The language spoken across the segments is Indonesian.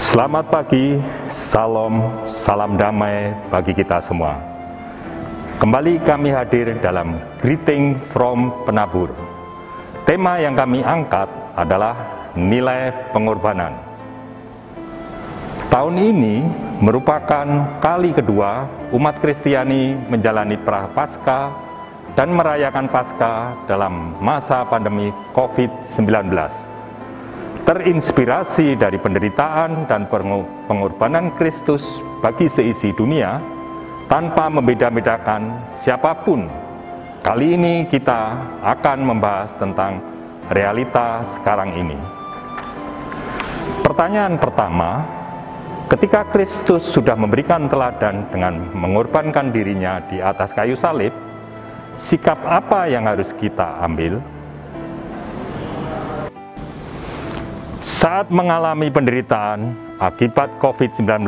Selamat pagi, salam damai bagi kita semua. Kembali kami hadir dalam Greeting from Penabur. Tema yang kami angkat adalah nilai pengorbanan. Tahun ini merupakan kali kedua umat Kristiani menjalani Prapaskah dan merayakan Paskah dalam masa pandemi COVID-19. Terinspirasi dari penderitaan dan pengorbanan Kristus bagi seisi dunia, tanpa membeda-bedakan siapapun. Kali ini kita akan membahas tentang realita sekarang ini. Pertanyaan pertama, ketika Kristus sudah memberikan teladan dengan mengorbankan dirinya di atas kayu salib, sikap apa yang harus kita ambil? Saat mengalami penderitaan akibat COVID-19,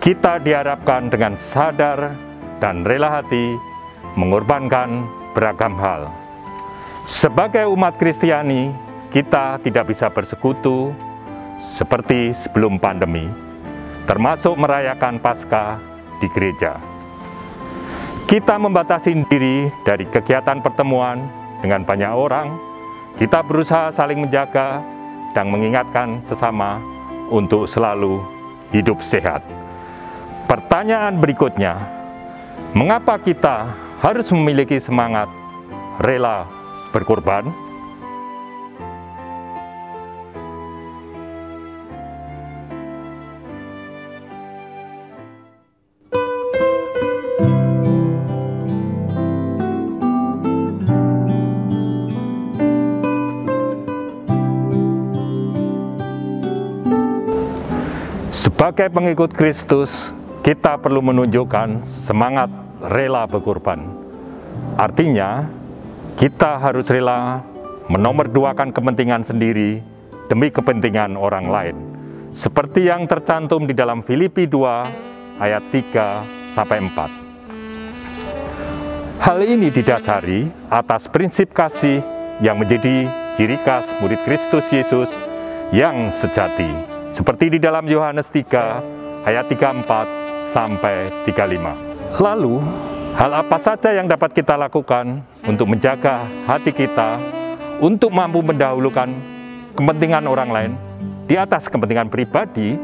kita diharapkan dengan sadar dan rela hati mengorbankan beragam hal. Sebagai umat Kristiani, kita tidak bisa bersekutu seperti sebelum pandemi, termasuk merayakan Paskah di gereja. Kita membatasi diri dari kegiatan pertemuan dengan banyak orang. Kita berusaha saling menjaga dan mengingatkan sesama untuk selalu hidup sehat. Pertanyaan berikutnya, mengapa kita harus memiliki semangat rela berkorban? Sebagai pengikut Kristus, kita perlu menunjukkan semangat rela berkorban. Artinya, kita harus rela menomorduakan kepentingan sendiri demi kepentingan orang lain. Seperti yang tercantum di dalam Filipi 2 ayat 3-4. Hal ini didasari atas prinsip kasih yang menjadi ciri khas murid Kristus Yesus yang sejati. Seperti di dalam Yohanes 3 ayat 34-35. Lalu, hal apa saja yang dapat kita lakukan untuk menjaga hati kita untuk mampu mendahulukan kepentingan orang lain di atas kepentingan pribadi?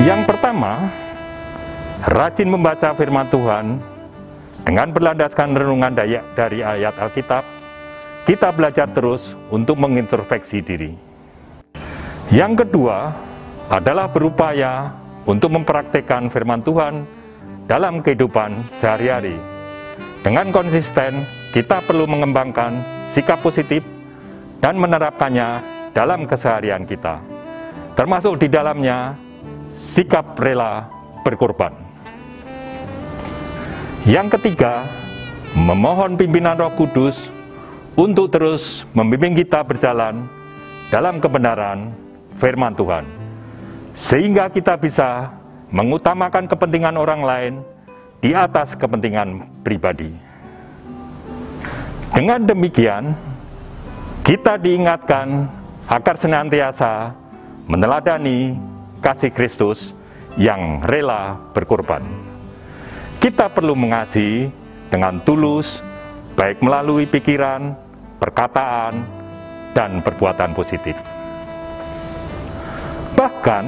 Yang pertama, rajin membaca firman Tuhan. Dengan berlandaskan renungan dari ayat Alkitab, kita belajar terus untuk mengintrospeksi diri. Yang kedua adalah berupaya untuk mempraktikkan firman Tuhan dalam kehidupan sehari-hari. Dengan konsisten, kita perlu mengembangkan sikap positif dan menerapkannya dalam keseharian kita, termasuk di dalamnya sikap rela berkorban. Yang ketiga, memohon pimpinan Roh Kudus untuk terus membimbing kita berjalan dalam kebenaran firman Tuhan, sehingga kita bisa mengutamakan kepentingan orang lain di atas kepentingan pribadi. Dengan demikian, kita diingatkan agar senantiasa meneladani kasih Kristus yang rela berkorban. Kita perlu mengasihi dengan tulus, baik melalui pikiran, perkataan, dan perbuatan positif. Bahkan,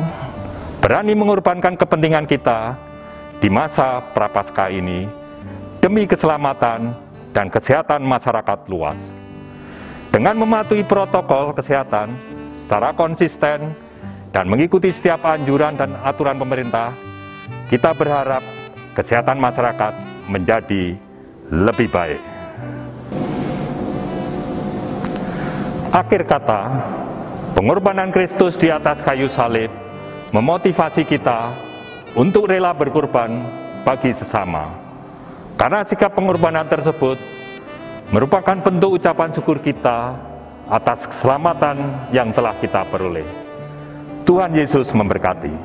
berani mengorbankan kepentingan kita di masa Prapaskah ini demi keselamatan dan kesehatan masyarakat luas. Dengan mematuhi protokol kesehatan secara konsisten dan mengikuti setiap anjuran dan aturan pemerintah, kita berharap kesehatan masyarakat menjadi lebih baik. Akhir kata, pengorbanan Kristus di atas kayu salib memotivasi kita untuk rela berkorban bagi sesama. Karena sikap pengorbanan tersebut merupakan bentuk ucapan syukur kita atas keselamatan yang telah kita peroleh. Tuhan Yesus memberkati.